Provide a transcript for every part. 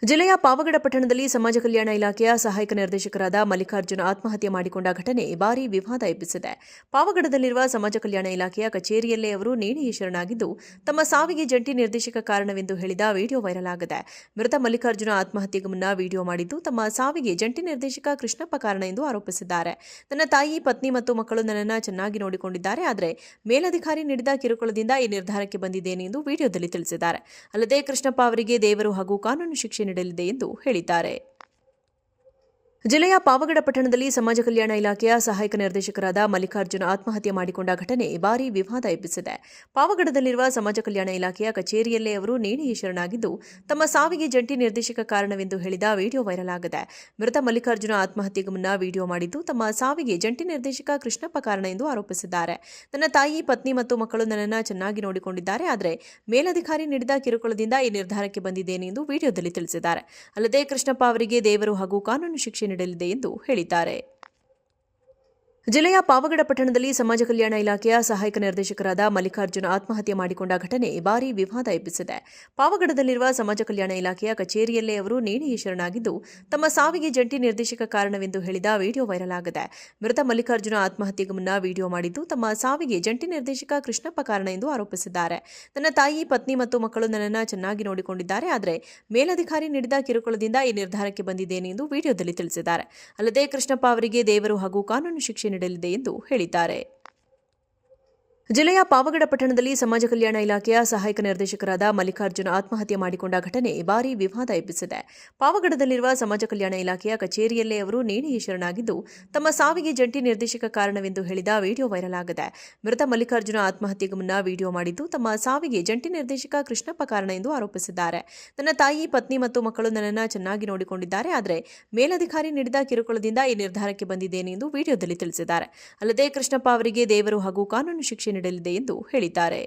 ಜಿಲ್ಲೆಯ ಪಾವಗಡ ಪಟ್ಟಣದಲ್ಲಿ ಸಮಾಜ ಕಲ್ಯಾಣ ಇಲಾಖೆಯ ಸಹಾಯಕ ನಿರ್ದೇಶಕರಾದ ಮಲ್ಲಿಕಾರ್ಜುನ ಆತ್ಮಹತ್ಯೆ ಮಾಡಿಕೊಂಡ ಘಟನೆ ಭಾರೀ ವಿವಾದ ಎಬ್ಬಿಸಿದೆ. ಪಾವಗಡದಲ್ಲಿರುವ ಸಮಾಜ ಕಲ್ಯಾಣ ಇಲಾಖೆಯ ಕಚೇರಿಯಲ್ಲೇ ಅವರು ನೇಣಿಗೆ ಶರಣಾಗಿದ್ದು, ತಮ್ಮ ಸಾವಿಗೆ ಜಂಟಿ ನಿರ್ದೇಶಕ ಕಾರಣವೆಂದು ಹೇಳಿದ ವಿಡಿಯೋ ವೈರಲ್ ಆಗಿದೆ. ಮೃತ ಮಲ್ಲಿಕಾರ್ಜುನ ಆತ್ಮಹತ್ಯೆಗೆ ಮುನ್ನ ವಿಡಿಯೋ ಮಾಡಿದ್ದು, ತಮ್ಮ ಸಾವಿಗೆ ಜಂಟಿ ನಿರ್ದೇಶಕ ಕೃಷ್ಣಪ್ಪ ಕಾರಣ ಎಂದು ಆರೋಪಿಸಿದ್ದಾರೆ. ನನ್ನ ತಾಯಿ, ಪತ್ನಿ ಮತ್ತು ಮಕ್ಕಳು ನನ್ನನ್ನು ಚೆನ್ನಾಗಿ ನೋಡಿಕೊಂಡಿದ್ದಾರೆ. ಆದರೆ ಮೇಲಧಿಕಾರಿ ನೀಡಿದ ಕಿರುಕುಳದಿಂದ ಈ ನಿರ್ಧಾರಕ್ಕೆ ಬಂದಿದ್ದೇನೆ ಎಂದು ವಿಡಿಯೋದಲ್ಲಿ ತಿಳಿಸಿದ್ದಾರೆ. ಅಲ್ಲದೆ ಕೃಷ್ಣಪ್ಪ ಅವರಿಗೆ ದೇವರು ಹಾಗೂ ಕಾನೂನು ಶಿಕ್ಷೆ ನೀಡಲಿದೆ ಎಂದು ಹೇಳಿದ್ದಾರೆ. ಜಿಲ್ಲೆಯ ಪಾವಗಡ ಪಟ್ಟಣದಲ್ಲಿ ಸಮಾಜ ಕಲ್ಯಾಣ ಇಲಾಖೆಯ ಸಹಾಯಕ ನಿರ್ದೇಶಕರಾದ ಮಲ್ಲಿಕಾರ್ಜುನ ಆತ್ಮಹತ್ಯೆ ಮಾಡಿಕೊಂಡ ಘಟನೆ ಭಾರೀ ವಿವಾದ ಎಬ್ಬಿಸಿದೆ. ಪಾವಗಡದಲ್ಲಿರುವ ಸಮಾಜ ಕಲ್ಯಾಣ ಇಲಾಖೆಯ ಕಚೇರಿಯಲ್ಲೇ ಅವರು ನೇಣಿಗೆ ಶರಣಾಗಿದ್ದು, ತಮ್ಮ ಸಾವಿಗೆ ಜಂಟಿ ನಿರ್ದೇಶಕ ಕಾರಣವೆಂದು ಹೇಳಿದ ವಿಡಿಯೋ ವೈರಲ್ ಆಗಿದೆ. ಮೃತ ಮಲ್ಲಿಕಾರ್ಜುನ ಆತ್ಮಹತ್ಯೆಗೆ ಮುನ್ನ ವಿಡಿಯೋ ಮಾಡಿದ್ದು, ತಮ್ಮ ಸಾವಿಗೆ ಜಂಟಿ ನಿರ್ದೇಶಕ ಕೃಷ್ಣಪ್ಪ ಕಾರಣ ಎಂದು ಆರೋಪಿಸಿದ್ದಾರೆ. ನನ್ನ ತಾಯಿ, ಪತ್ನಿ ಮತ್ತು ಮಕ್ಕಳು ನನ್ನನ್ನು ಚೆನ್ನಾಗಿ ನೋಡಿಕೊಂಡಿದ್ದಾರೆ. ಆದರೆ ಮೇಲಧಿಕಾರಿ ನೀಡಿದ ಕಿರುಕುಳದಿಂದ ಈ ನಿರ್ಧಾರಕ್ಕೆ ಬಂದಿದ್ದೇನೆ ಎಂದು ವಿಡಿಯೋದಲ್ಲಿ ತಿಳಿಸಿದ್ದಾರೆ. ಅಲ್ಲದೆ ಕೃಷ್ಣಪ್ಪ ಅವರಿಗೆ ದೇವರು ಹಾಗೂ ಕಾನೂನು ಶಿಕ್ಷೆ ನೀಡಲಿದೆ ಎಂದು ಹೇಳಿದ್ದಾರೆ. ಜಿಲ್ಲೆಯ ಪಾವಗಡ ಪಟ್ಟಣದಲ್ಲಿ ಸಮಾಜ ಕಲ್ಯಾಣ ಇಲಾಖೆಯ ಸಹಾಯಕ ನಿರ್ದೇಶಕರಾದ ಮಲ್ಲಿಕಾರ್ಜುನ ಆತ್ಮಹತ್ಯೆ ಮಾಡಿಕೊಂಡ ಘಟನೆ ಭಾರೀ ವಿವಾದ ಎಬ್ಬಿಸಿದೆ. ಪಾವಗಡದಲ್ಲಿರುವ ಸಮಾಜ ಕಲ್ಯಾಣ ಇಲಾಖೆಯ ಕಚೇರಿಯಲ್ಲೇ ಅವರು ನೇಣಿಗೆ ಶರಣಾಗಿದ್ದು, ತಮ್ಮ ಸಾವಿಗೆ ಜಂಟಿ ನಿರ್ದೇಶಕ ಕಾರಣವೆಂದು ಹೇಳಿದ ವಿಡಿಯೋ ವೈರಲ್ ಆಗಿದೆ. ಮೃತ ಮಲ್ಲಿಕಾರ್ಜುನ ಆತ್ಮಹತ್ಯೆಗೆ ಮುನ್ನ ವಿಡಿಯೋ ಮಾಡಿದ್ದು, ತಮ್ಮ ಸಾವಿಗೆ ಜಂಟಿ ನಿರ್ದೇಶಕ ಕೃಷ್ಣಪ್ಪ ಕಾರಣ ಎಂದು ಆರೋಪಿಸಿದ್ದಾರೆ. ನನ್ನ ತಾಯಿ, ಪತ್ನಿ ಮತ್ತು ಮಕ್ಕಳು ನನ್ನನ್ನು ಚೆನ್ನಾಗಿ ನೋಡಿಕೊಂಡಿದ್ದಾರೆ. ಆದರೆ ಮೇಲಧಿಕಾರಿ ನೀಡಿದ ಕಿರುಕುಳದಿಂದ ಈ ನಿರ್ಧಾರಕ್ಕೆ ಬಂದಿದ್ದೇನೆ ಎಂದು ವಿಡಿಯೋದಲ್ಲಿ ತಿಳಿಸಿದ್ದಾರೆ. ಅಲ್ಲದೆ ಕೃಷ್ಣಪ್ಪ ಅವರಿಗೆ ದೇವರು ಹಾಗೂ ಕಾನೂನು ಶಿಕ್ಷೆ ನೀಡಲಿದೆ ಎಂದು ಹೇಳಿದ್ದಾರೆ. ಜಿಲ್ಲೆಯ ಪಾವಗಡ ಪಟ್ಟಣದಲ್ಲಿ ಸಮಾಜ ಕಲ್ಯಾಣ ಇಲಾಖೆಯ ಸಹಾಯಕ ನಿರ್ದೇಶಕರಾದ ಮಲ್ಲಿಕಾರ್ಜುನ ಆತ್ಮಹತ್ಯೆ ಮಾಡಿಕೊಂಡ ಘಟನೆ ಭಾರೀ ವಿವಾದ ಎಬ್ಬಿಸಿದೆ. ಪಾವಗಡದಲ್ಲಿರುವ ಸಮಾಜ ಕಲ್ಯಾಣ ಇಲಾಖೆಯ ಕಚೇರಿಯಲ್ಲೇ ಅವರು ನೇಣಿಗೆ ಶರಣಾಗಿದ್ದು, ತಮ್ಮ ಸಾವಿಗೆ ಜಂಟಿ ನಿರ್ದೇಶಕ ಕಾರಣವೆಂದು ಹೇಳಿದ ವಿಡಿಯೋ ವೈರಲ್ ಆಗಿದೆ. ಮೃತ ಮಲ್ಲಿಕಾರ್ಜುನ ಆತ್ಮಹತ್ಯೆಗೆ ಮುನ್ನ ವಿಡಿಯೋ ಮಾಡಿದ್ದು, ತಮ್ಮ ಸಾವಿಗೆ ಜಂಟಿ ನಿರ್ದೇಶಕ ಕೃಷ್ಣಪ್ಪ ಕಾರಣ ಎಂದು ಆರೋಪಿಸಿದ್ದಾರೆ. ನನ್ನ ತಾಯಿ, ಪತ್ನಿ ಮತ್ತು ಮಕ್ಕಳು ನನ್ನನ್ನು ಚೆನ್ನಾಗಿ ನೋಡಿಕೊಂಡಿದ್ದಾರೆ. ಆದರೆ ಮೇಲಧಿಕಾರಿ ನೀಡಿದ ಕಿರುಕುಳದಿಂದ ಈ ನಿರ್ಧಾರಕ್ಕೆ ಬಂದಿದ್ದೇನೆ ಎಂದು ವಿಡಿಯೋದಲ್ಲಿ ತಿಳಿಸಿದ್ದಾರೆ. ಅಲ್ಲದೆ ಕೃಷ್ಣಪ್ಪ ಅವರಿಗೆ ದೇವರು ಹಾಗೂ ಕಾನೂನು ಶಿಕ್ಷೆ ನೀಡಲಿದೆ ಎಂದು ಹೇಳಿದ್ದಾರೆ.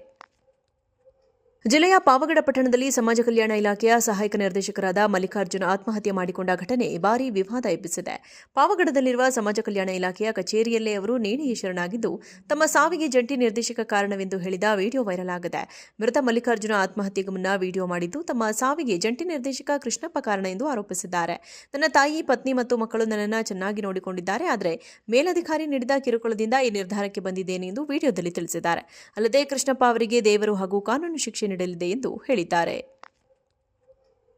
ಜಿಲ್ಲೆಯ ಪಾವಗಡ ಪಟ್ಟಣದಲ್ಲಿ ಸಮಾಜ ಕಲ್ಯಾಣ ಇಲಾಖೆಯ ಸಹಾಯಕ ನಿರ್ದೇಶಕರಾದ ಮಲ್ಲಿಕಾರ್ಜುನ ಆತ್ಮಹತ್ಯೆ ಮಾಡಿಕೊಂಡ ಘಟನೆ ಭಾರೀ ವಿವಾದ ಎಬ್ಬಿಸಿದೆ. ಪಾವಗಡದಲ್ಲಿರುವ ಸಮಾಜ ಕಲ್ಯಾಣ ಇಲಾಖೆಯ ಕಚೇರಿಯಲ್ಲೇ ಅವರು ನೇಣಿಗೆ ಶರಣಾಗಿದ್ದು, ತಮ್ಮ ಸಾವಿಗೆ ಜಂಟಿ ನಿರ್ದೇಶಕ ಕಾರಣವೆಂದು ಹೇಳಿದ ವಿಡಿಯೋ ವೈರಲ್ ಆಗಿದೆ. ಮೃತ ಮಲ್ಲಿಕಾರ್ಜುನ ಆತ್ಮಹತ್ಯೆಗೆ ಮುನ್ನ ವಿಡಿಯೋ ಮಾಡಿದ್ದು, ತಮ್ಮ ಸಾವಿಗೆ ಜಂಟಿ ನಿರ್ದೇಶಕ ಕೃಷ್ಣಪ್ಪ ಕಾರಣ ಎಂದು ಆರೋಪಿಸಿದ್ದಾರೆ. ನನ್ನ ತಾಯಿ, ಪತ್ನಿ ಮತ್ತು ಮಕ್ಕಳು ನನ್ನನ್ನು ಚೆನ್ನಾಗಿ ನೋಡಿಕೊಂಡಿದ್ದಾರೆ. ಆದರೆ ಮೇಲಧಿಕಾರಿ ನೀಡಿದ ಕಿರುಕುಳದಿಂದ ಈ ನಿರ್ಧಾರಕ್ಕೆ ಬಂದಿದ್ದೇನೆ ಎಂದು ವಿಡಿಯೋದಲ್ಲಿ ತಿಳಿಸಿದ್ದಾರೆ. ಅಲ್ಲದೆ ಕೃಷ್ಣಪ್ಪ ಅವರಿಗೆ ದೇವರು ಹಾಗೂ ಕಾನೂನು ಶಿಕ್ಷೆ ನೀಡಲಿದೆ ಎಂದು ಹೇಳಿದ್ದಾರೆ.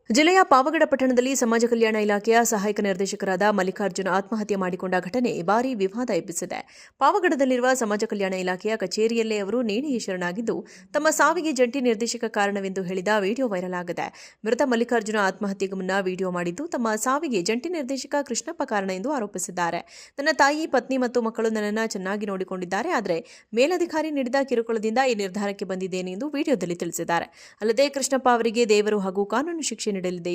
ಜಿಲ್ಲೆಯ ಪಾವಗಡ ಪಟ್ಟಣದಲ್ಲಿ ಸಮಾಜ ಕಲ್ಯಾಣ ಇಲಾಖೆಯ ಸಹಾಯಕ ನಿರ್ದೇಶಕರಾದ ಮಲ್ಲಿಕಾರ್ಜುನ ಆತ್ಮಹತ್ಯೆ ಮಾಡಿಕೊಂಡ ಘಟನೆ ಭಾರೀ ವಿವಾದ ಎಬ್ಬಿಸಿದೆ. ಪಾವಗಡದಲ್ಲಿರುವ ಸಮಾಜ ಕಲ್ಯಾಣ ಇಲಾಖೆಯ ಕಚೇರಿಯಲ್ಲೇ ಅವರು ನೇಣಿಗೆ ಶರಣಾಗಿದ್ದು, ತಮ್ಮ ಸಾವಿಗೆ ಜಂಟಿ ನಿರ್ದೇಶಕ ಕಾರಣವೆಂದು ಹೇಳಿದ ವಿಡಿಯೋ ವೈರಲ್ ಆಗಿದೆ. ಮೃತ ಮಲ್ಲಿಕಾರ್ಜುನ ಆತ್ಮಹತ್ಯೆಗೆ ಮುನ್ನ ವಿಡಿಯೋ ಮಾಡಿದ್ದು, ತಮ್ಮ ಸಾವಿಗೆ ಜಂಟಿ ನಿರ್ದೇಶಕ ಕೃಷ್ಣಪ್ಪ ಕಾರಣ ಎಂದು ಆರೋಪಿಸಿದ್ದಾರೆ. ನನ್ನ ತಾಯಿ, ಪತ್ನಿ ಮತ್ತು ಮಕ್ಕಳು ನನ್ನನ್ನು ಚೆನ್ನಾಗಿ ನೋಡಿಕೊಂಡಿದ್ದಾರೆ. ಆದರೆ ಮೇಲಧಿಕಾರಿ ನೀಡಿದ ಕಿರುಕುಳದಿಂದ ಈ ನಿರ್ಧಾರಕ್ಕೆ ಬಂದಿದ್ದೇನೆ ಎಂದು ವಿಡಿಯೋದಲ್ಲಿ ತಿಳಿಸಿದ್ದಾರೆ. ಅಲ್ಲದೆ ಕೃಷ್ಣಪ್ಪ ಅವರಿಗೆ ದೇವರು ಹಾಗೂ ಕಾನೂನು ಶಿಕ್ಷೆ ನೀಡಲಿದೆ